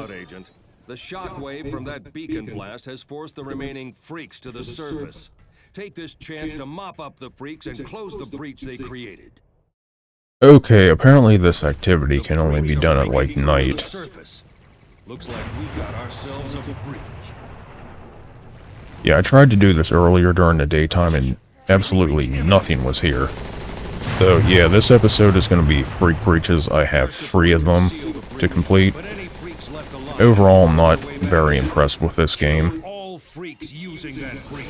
out, Agent. The shockwave from that beacon blast has forced the remaining freaks to the surface. Take this chance to mop up the freaks and close the breach they created. Okay, apparently this activity can only be done at, like, night. Looks like we got ourselves a breach. Yeah, I tried to do this earlier during the daytime and absolutely nothing was here. So yeah, this episode is going to be freak breaches. I have 3 of them to complete. Overall, I'm not very impressed with this game. All freaks using that breach.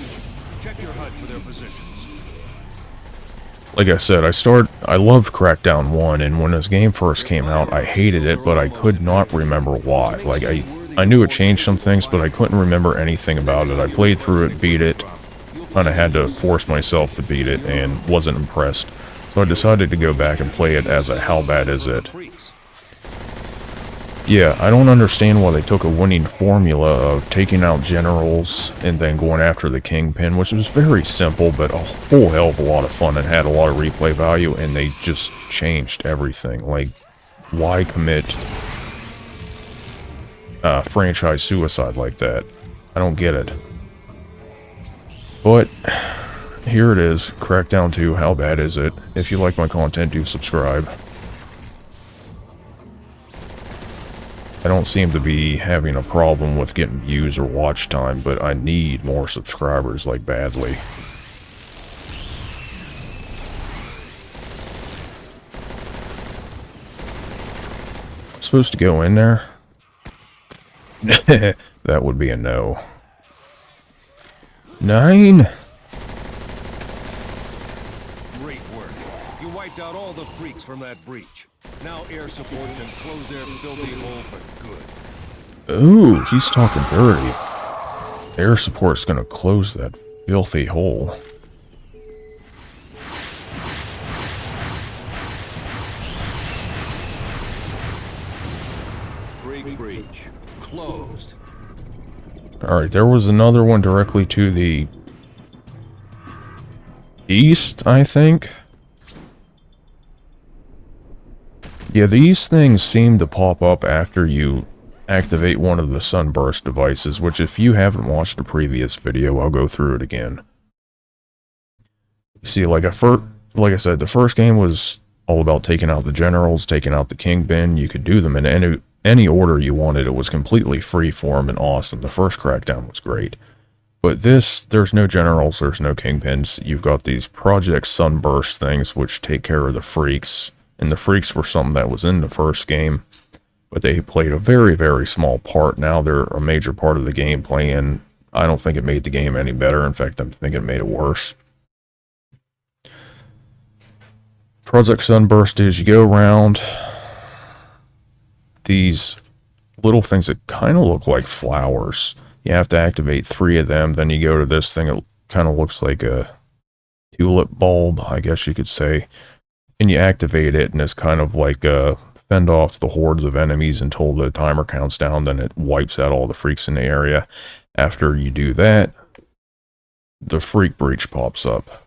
Check your HUD for their positions. Like I said, I loved Crackdown 1, and when this game first came out, I hated it, but I could not remember why. Like, I knew it changed some things, but I couldn't remember anything about it. I played through it, beat it, kinda had to force myself to beat it, and wasn't impressed. So I decided to go back and play it as a how bad is it. Yeah, I don't understand why they took a winning formula of taking out generals and then going after the kingpin, which was very simple, but a whole hell of a lot of fun and had a lot of replay value, and they just changed everything. Like, why commit franchise suicide like that? I don't get it. But here it is, Crackdown 2, how bad is it? If you like my content, do subscribe. I don't seem to be having a problem with getting views or watch time, but I need more subscribers, like, badly. I'm supposed to go in there? That would be a no. 9? Great work. You wiped out all the freaks from that breach. Now air support can close their filthy hole for good. Ooh, he's talking dirty. Air support's gonna close that filthy hole. Freak breach. Closed. Alright, there was another one directly to the east, I think. Yeah, these things seem to pop up after you activate one of the sunburst devices, which if you haven't watched the previous video, I'll go through it again. See, like I said, the first game was all about taking out the generals, taking out the kingpin. You could do them in any order you wanted. It was completely freeform and awesome. The first Crackdown was great. But this, there's no generals, there's no kingpins. You've got these Project Sunburst things which take care of the freaks. And the freaks were something that was in the first game, but they played a very, very small part. Now they're a major part of the gameplay, and I don't think it made the game any better. In fact, I'm thinking it made it worse. Project Sunburst is you go around these little things that kind of look like flowers. You have to activate 3 of them, then you go to this thing that kind of looks like a tulip bulb, I guess you could say. And you activate it, and it's kind of like fend off the hordes of enemies until the timer counts down, then it wipes out all the freaks in the area. After you do that, the freak breach pops up.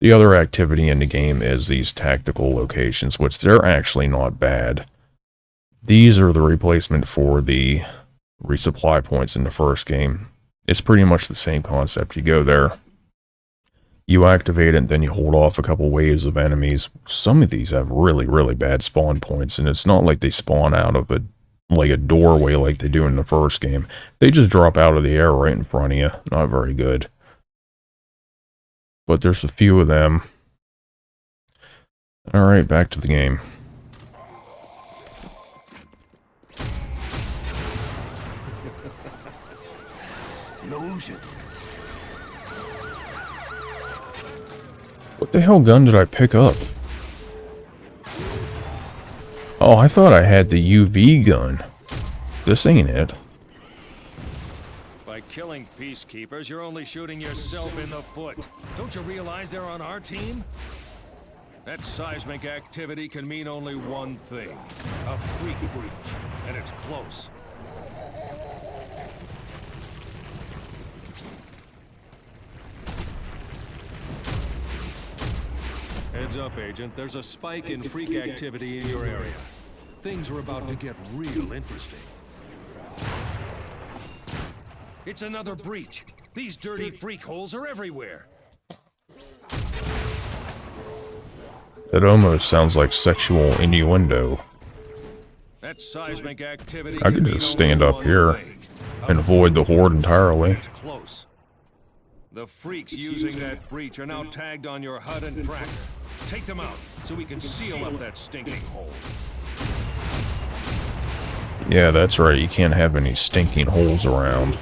The other activity in the game is these tactical locations, which they're actually not bad. These are the replacement for the resupply points in the first game. It's pretty much the same concept. You go there, you activate it, then you hold off a couple waves of enemies. Some of these have really, really bad spawn points, and it's not like they spawn out of a doorway like they do in the first game. They just drop out of the air right in front of you. Not very good. But there's a few of them. Alright, back to the game. Explosions. What the hell gun did I pick up? Oh, I thought I had the UV gun. This ain't it. By killing peacekeepers, you're only shooting yourself in the foot. Don't you realize they're on our team? That seismic activity can mean only one thing. A freak breach. And it's close. Heads up, Agent. There's a spike in freak activity in your area. Things are about to get real interesting. It's another breach. These dirty freak holes are everywhere. That almost sounds like sexual innuendo. That seismic activity I can could mean just only stand up one here thing. and avoid the horde entirely. It's close. The freaks using that breach are now tagged on your HUD and tracker. Take them out so we can seal up that stinking hole. Yeah, that's right. You can't have any stinking holes around.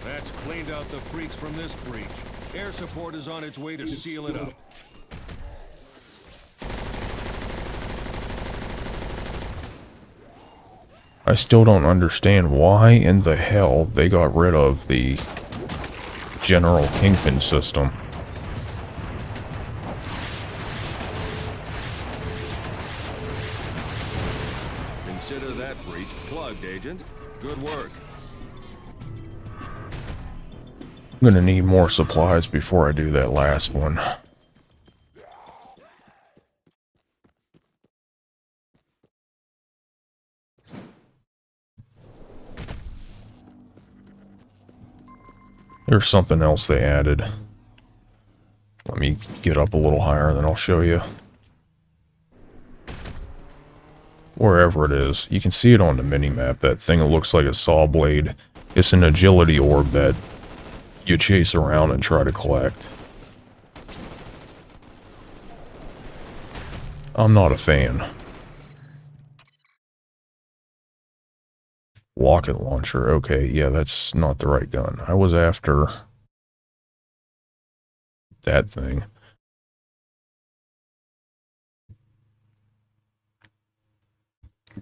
That's cleaned out the freaks from this breach. Air support is on its way to seal it up. I still don't understand why in the hell they got rid of the general kingpin system. Consider that breach plugged, Agent. Good work. I'm gonna need more supplies before I do that last one. There's something else they added. Let me get up a little higher, then I'll show you. Wherever it is. You can see it on the mini-map. That thing that looks like a saw blade. It's an agility orb that you chase around and try to collect. I'm not a fan. Rocket launcher. Okay, yeah, that's not the right gun. I was after that thing.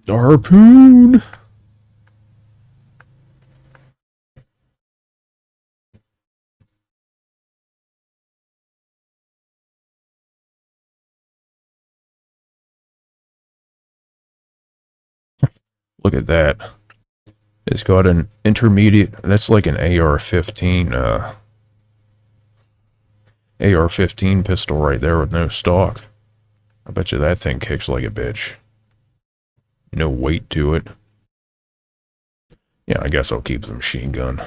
The harpoon! Look at that. It's got an intermediate, that's like an AR-15, AR-15 pistol right there with no stock. I bet you that thing kicks like a bitch. No weight to it. Yeah, I guess I'll keep the machine gun.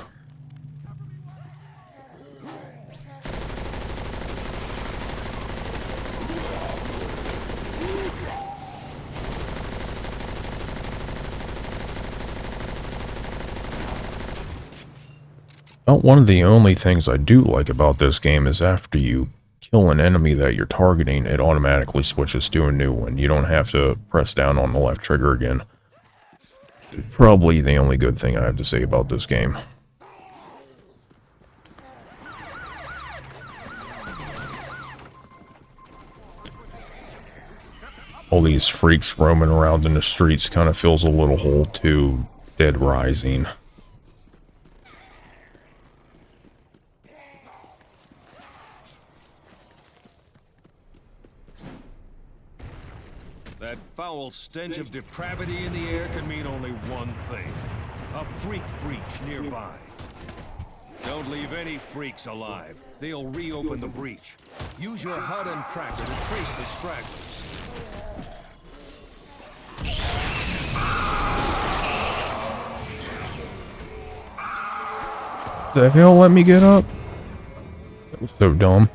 Well, one of the only things I do like about this game is after you kill an enemy that you're targeting, it automatically switches to a new one. You don't have to press down on the left trigger again. Probably the only good thing I have to say about this game. All these freaks roaming around in the streets kind of feels a little too Dead Rising. That foul stench of depravity in the air can mean only one thing. A freak breach nearby. Don't leave any freaks alive. They'll reopen the breach. Use your HUD and tracker to trace the stragglers. The hell let me get up? That was so dumb.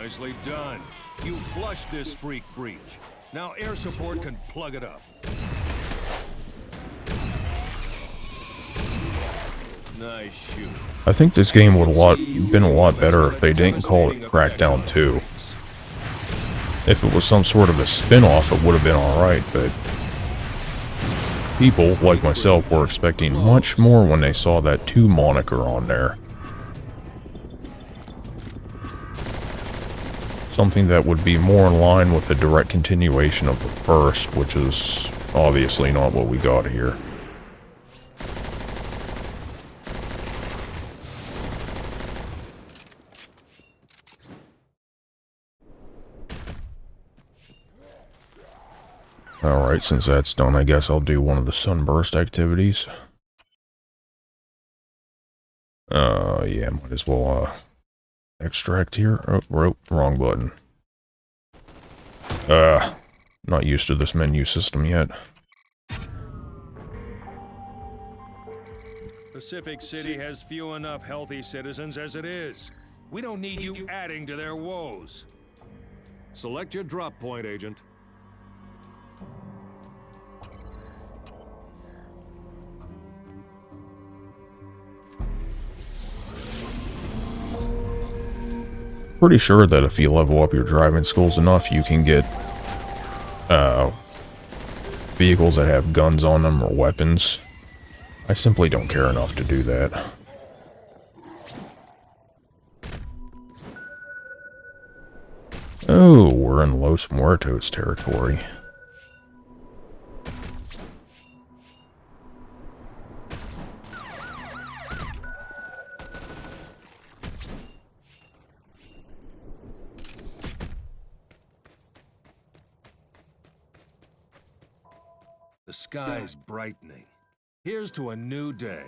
Nicely done. You flushed this freak breach. Now air support can plug it up. Nice shoot. I think this game would have been a lot better if they didn't call it Crackdown 2. If it was some sort of a spin-off, it would have been alright, but people, like myself, were expecting much more when they saw that 2 moniker on there. Something that would be more in line with a direct continuation of the first, which is obviously not what we got here. Alright, since that's done, I guess I'll do one of the sunburst activities. Yeah, might as well, extract here. Oh, wrong button. Not used to this menu system yet. Pacific City has few enough healthy citizens as it is. We don't need you adding to their woes. Select your drop point, Agent. Pretty sure that if you level up your driving skills enough, you can get vehicles that have guns on them or weapons. I simply don't care enough to do that. Oh, we're in Los Muertos territory. The sky's brightening. Here's to a new day.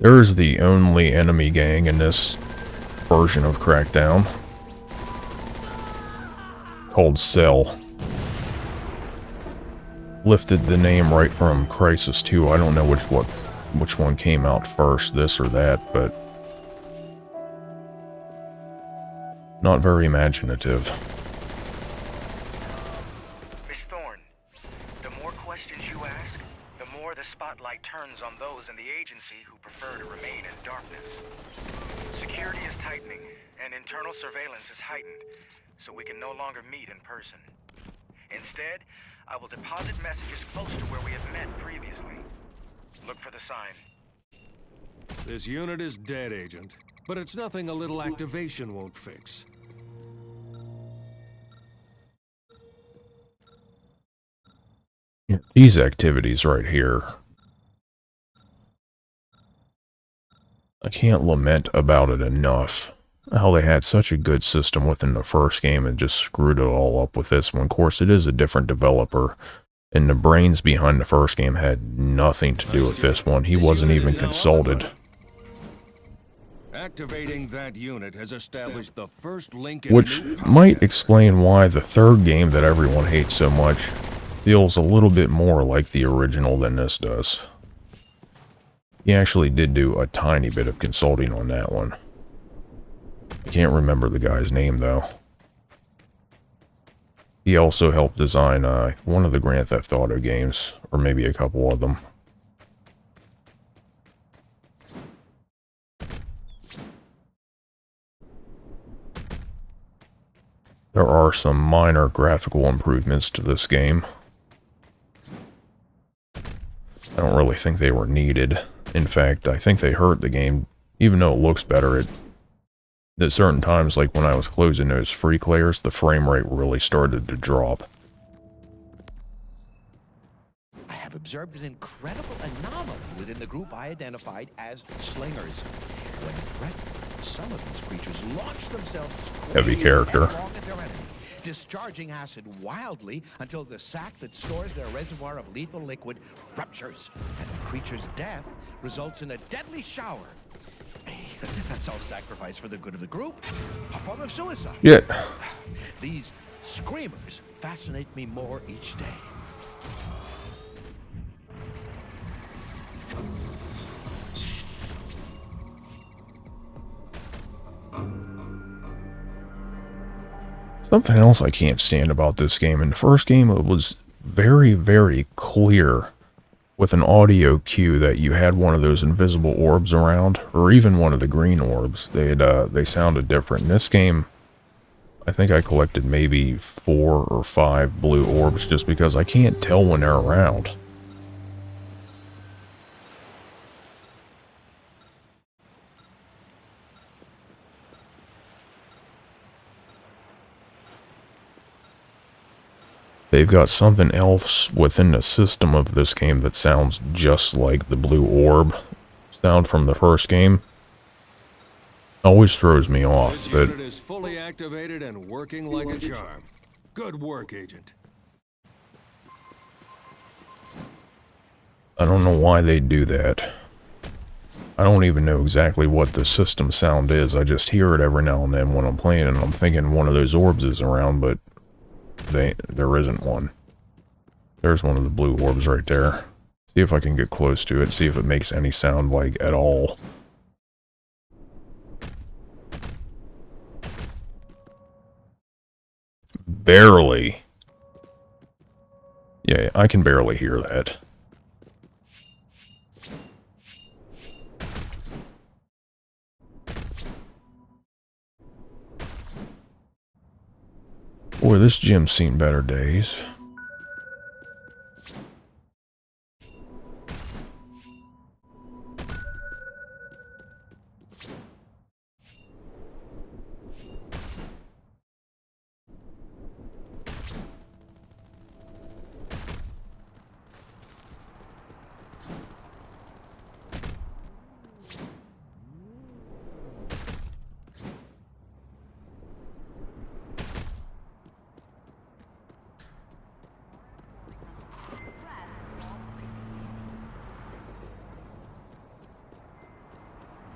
There's the only enemy gang in this version of Crackdown, called Cell. Lifted the name right from Crisis 2. I don't know which one came out first, this or that, but not very imaginative. Miss Thorne, the more questions you ask, the more the spotlight turns on those in the agency who prefer to remain in darkness. Security is tightening, and internal surveillance is heightened, so we can no longer meet in person. Instead, I will deposit messages close to where we have met previously. Look for the sign. This unit is dead, Agent, but it's nothing a little activation won't fix. These activities right here, I can't lament about it enough. How they had such a good system within the first game and just screwed it all up with this one. Of course, it is a different developer, and the brains behind the first game had nothing to do with this one. He wasn't even consulted. Activating that unit has established the first link, Which might explain why the third game that everyone hates so much feels a little bit more like the original than this does. He actually did do a tiny bit of consulting on that one. I can't remember the guy's name, though. He also helped design one of the Grand Theft Auto games, or maybe a couple of them. There are some minor graphical improvements to this game. I don't really think they were needed. In fact, I think they hurt the game, even though it looks better. At certain times, like when I was closing those freak layers, the frame rate really started to drop. I have observed an incredible anomaly within the group I identified as slingers. When threatened, some of these creatures launch themselves Heavy character. headlong at their enemy, discharging acid wildly until the sac that stores their reservoir of lethal liquid ruptures, and the creature's death results in a deadly shower. A self-sacrifice for the good of the group, a form of suicide. Yeah. These screamers fascinate me more each day. Something else I can't stand about this game. In the first game, it was very, very clear with an audio cue that you had one of those invisible orbs around, or even one of the green orbs. They sounded different. In this game, I think I collected maybe 4 or 5 blue orbs just because I can't tell when they're around. They've got something else within the system of this game that sounds just like the blue orb sound from the first game. Always throws me off, This but unit is fully activated and working like a charm. Good work, Agent. I don't know why they do that. I don't even know exactly what the system sound is. I just hear it every now and then when I'm playing, and I'm thinking one of those orbs is around, but there isn't one. There's one of the blue orbs right there. See if I can get close to it, see if it makes any sound like at all. Barely. Yeah, I can barely hear that. Boy, this gym's seen better days.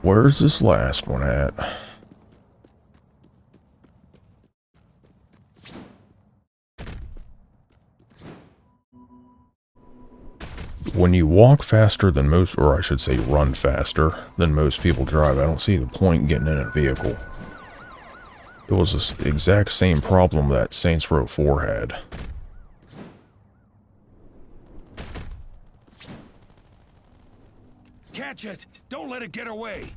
Where's this last one at? When you walk faster than most, or I should say run faster than most people drive, I don't see the point getting in a vehicle. It was the exact same problem that Saints Row 4 had. Catch it! Don't let it get away!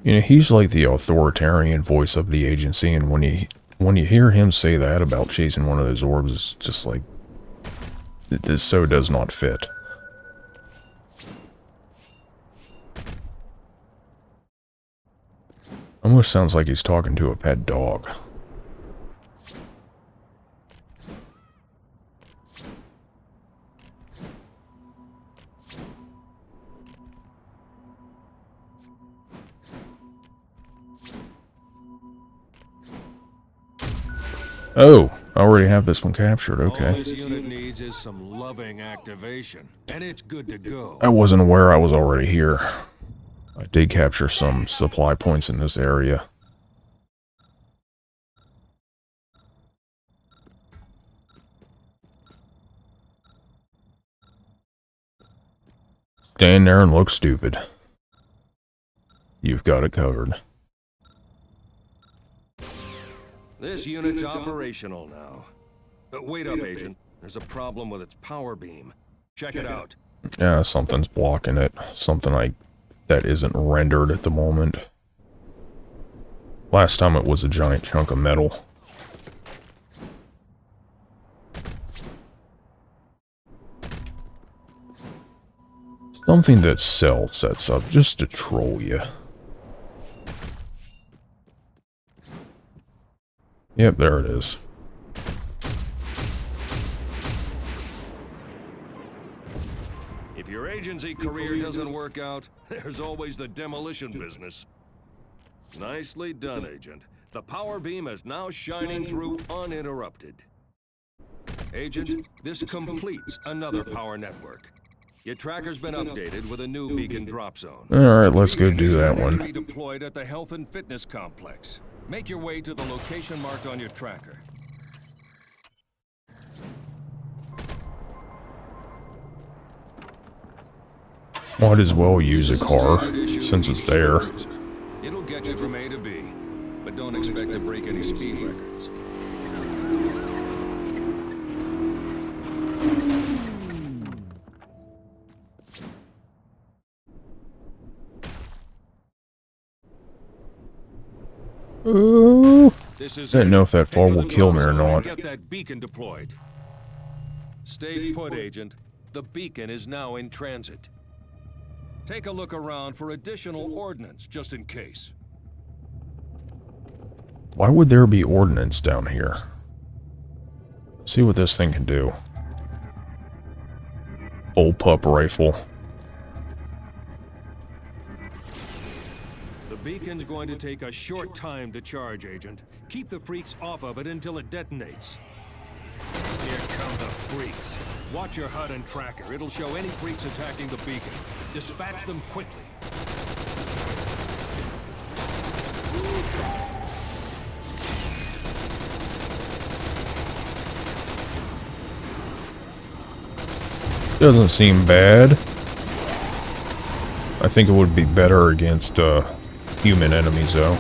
You know, he's like the authoritarian voice of the agency, and when you hear him say that about chasing one of those orbs, it's just like, this so does not fit. Almost sounds like he's talking to a pet dog. Oh, I already have this one captured, All okay. this unit needs is some loving activation, and it's good to go. I wasn't aware I was already here. I did capture some supply points in this area. Stand there and look stupid. You've got it covered. This unit's operational now. But wait up, Agent. There's a problem with its power beam. Check it out. Yeah, something's blocking it. Something that isn't rendered at the moment. Last time it was a giant chunk of metal. Something that Cell sets up just to troll you. Yep, there it is. If your agency career doesn't work out, there's always the demolition business. Nicely done, Agent. The power beam is now shining through uninterrupted. Agent, this completes another power network. Your tracker's been updated with a new beacon drop zone. Alright, let's go do that one. Be deployed at the Health and Fitness Complex. Make your way to the location marked on your tracker. Might as well use a car, since it's there. It'll get you from A to B. but don't expect to break any speed records. Ooh. This is I didn't know if that Head fall for will the kill me or console and not. Get that beacon deployed. Stay put, Agent. The beacon is now in transit. Take a look around for additional ordnance, just in case. Why would there be ordnance down here? Let's see what this thing can do. Bullpup rifle. The beacon's going to take a short time to charge, Agent. Keep the freaks off of it until it detonates. Here come the freaks. Watch your HUD and tracker. It'll show any freaks attacking the beacon. Dispatch them quickly. Doesn't seem bad. I think it would be better against human enemies, though.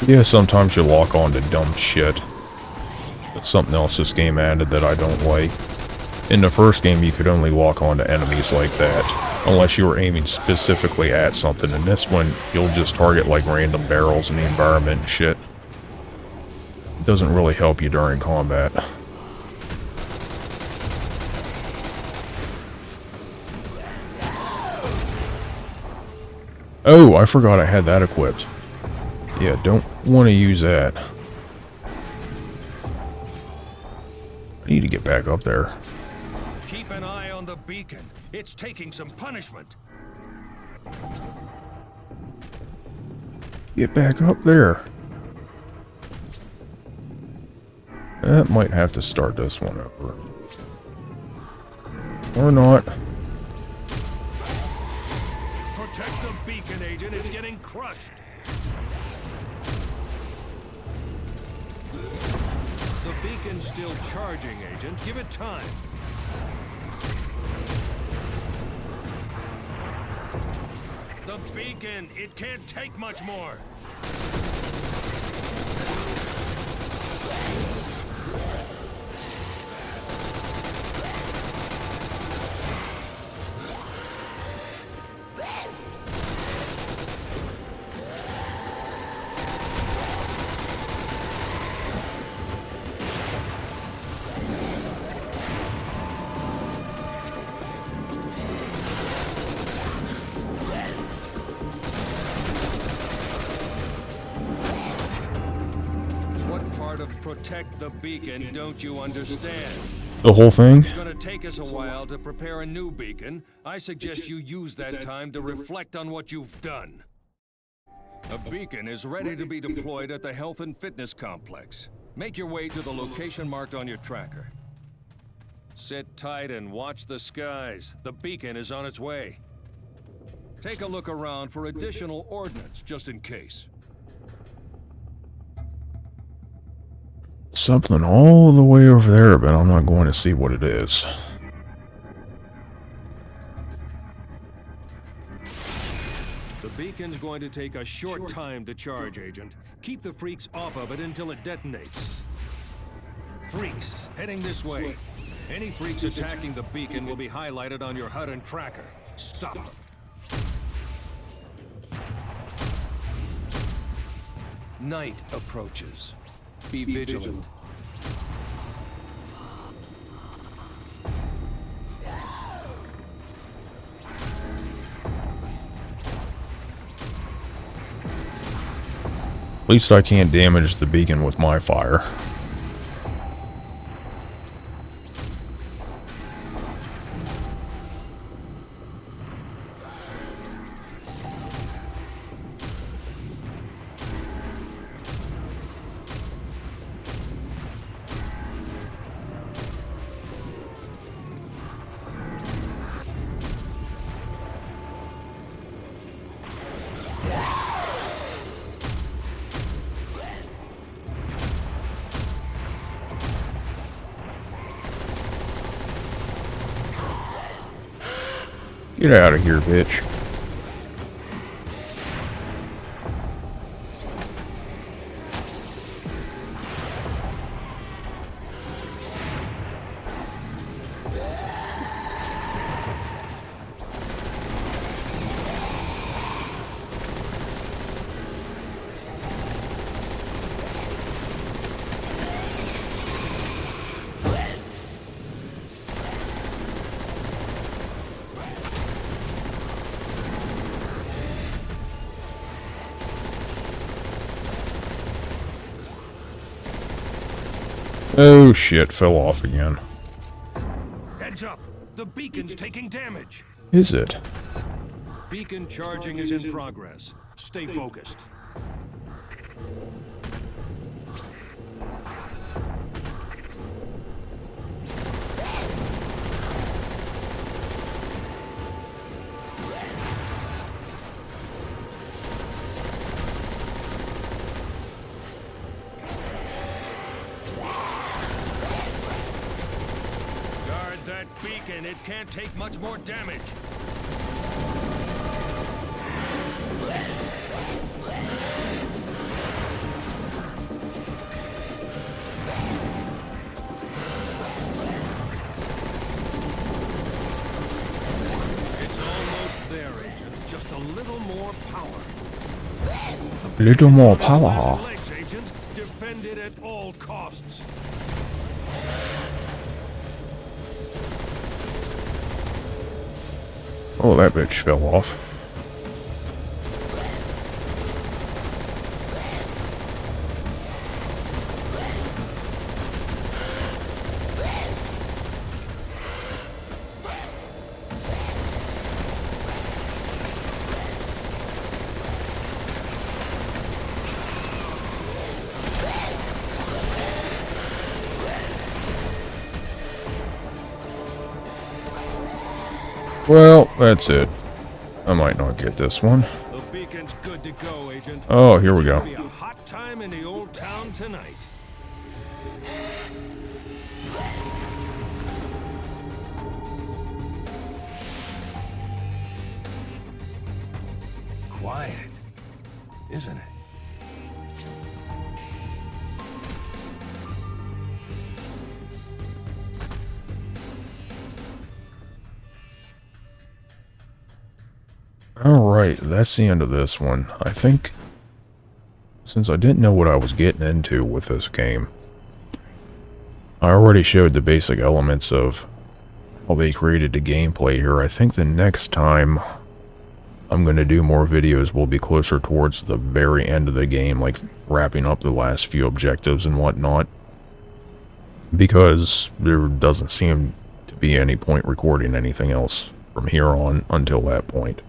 Yeah, sometimes you lock on to dumb shit. That's something else this game added that I don't like. In the first game, you could only lock on to enemies like that, unless you were aiming specifically at something. In this one, you'll just target like random barrels in the environment and shit. It doesn't really help you during combat. Oh, I forgot I had that equipped. Yeah, don't want to use that. I need to get back up there. Keep an eye on the beacon. It's taking some punishment. Get back up there. That might have to start this one over. Or not. Protect the beacon, Agent. It's getting crushed. The beacon's still charging, Agent. Give it time. The beacon, it can't take much more. Protect the beacon, don't you understand? The whole thing? It's gonna take us a while to prepare a new beacon. I suggest you use that time to reflect on what you've done. A beacon is ready to be deployed at the Health and Fitness Complex. Make your way to the location marked on your tracker. Sit tight and watch the skies. The beacon is on its way. Take a look around for additional ordnance, just in case. Something all the way over there, but I'm not going to see what it is. The beacon's going to take a short time to charge, Agent. Keep the freaks off of it until it detonates. Freaks, heading this way. Any freaks attacking the beacon will be highlighted on your HUD and tracker. Stop them. Night approaches. Be vigilant. At least I can't damage the beacon with my fire. Get out of here, bitch. Oh shit, fell off again. Heads up! The beacon's taking damage! Is it? Beacon charging is in progress. Stay focused. Guard that beacon. It can't take much more damage. It's almost there, Agent. Just a little more power. Little more It's on its power. last legs, Agent. Defend it at all costs. Oh, that bitch fell off. Well, that's it. I might not get this one. The beacon's good to go, Agent. Oh, here we It's go. gonna be a hot time in the old town tonight. Quiet, isn't it? Alright, that's the end of this one. I think, since I didn't know what I was getting into with this game, I already showed the basic elements of how they created the gameplay here. I think the next time I'm going to do more videos will be closer towards the very end of the game, like wrapping up the last few objectives and whatnot, because there doesn't seem to be any point recording anything else from here on until that point.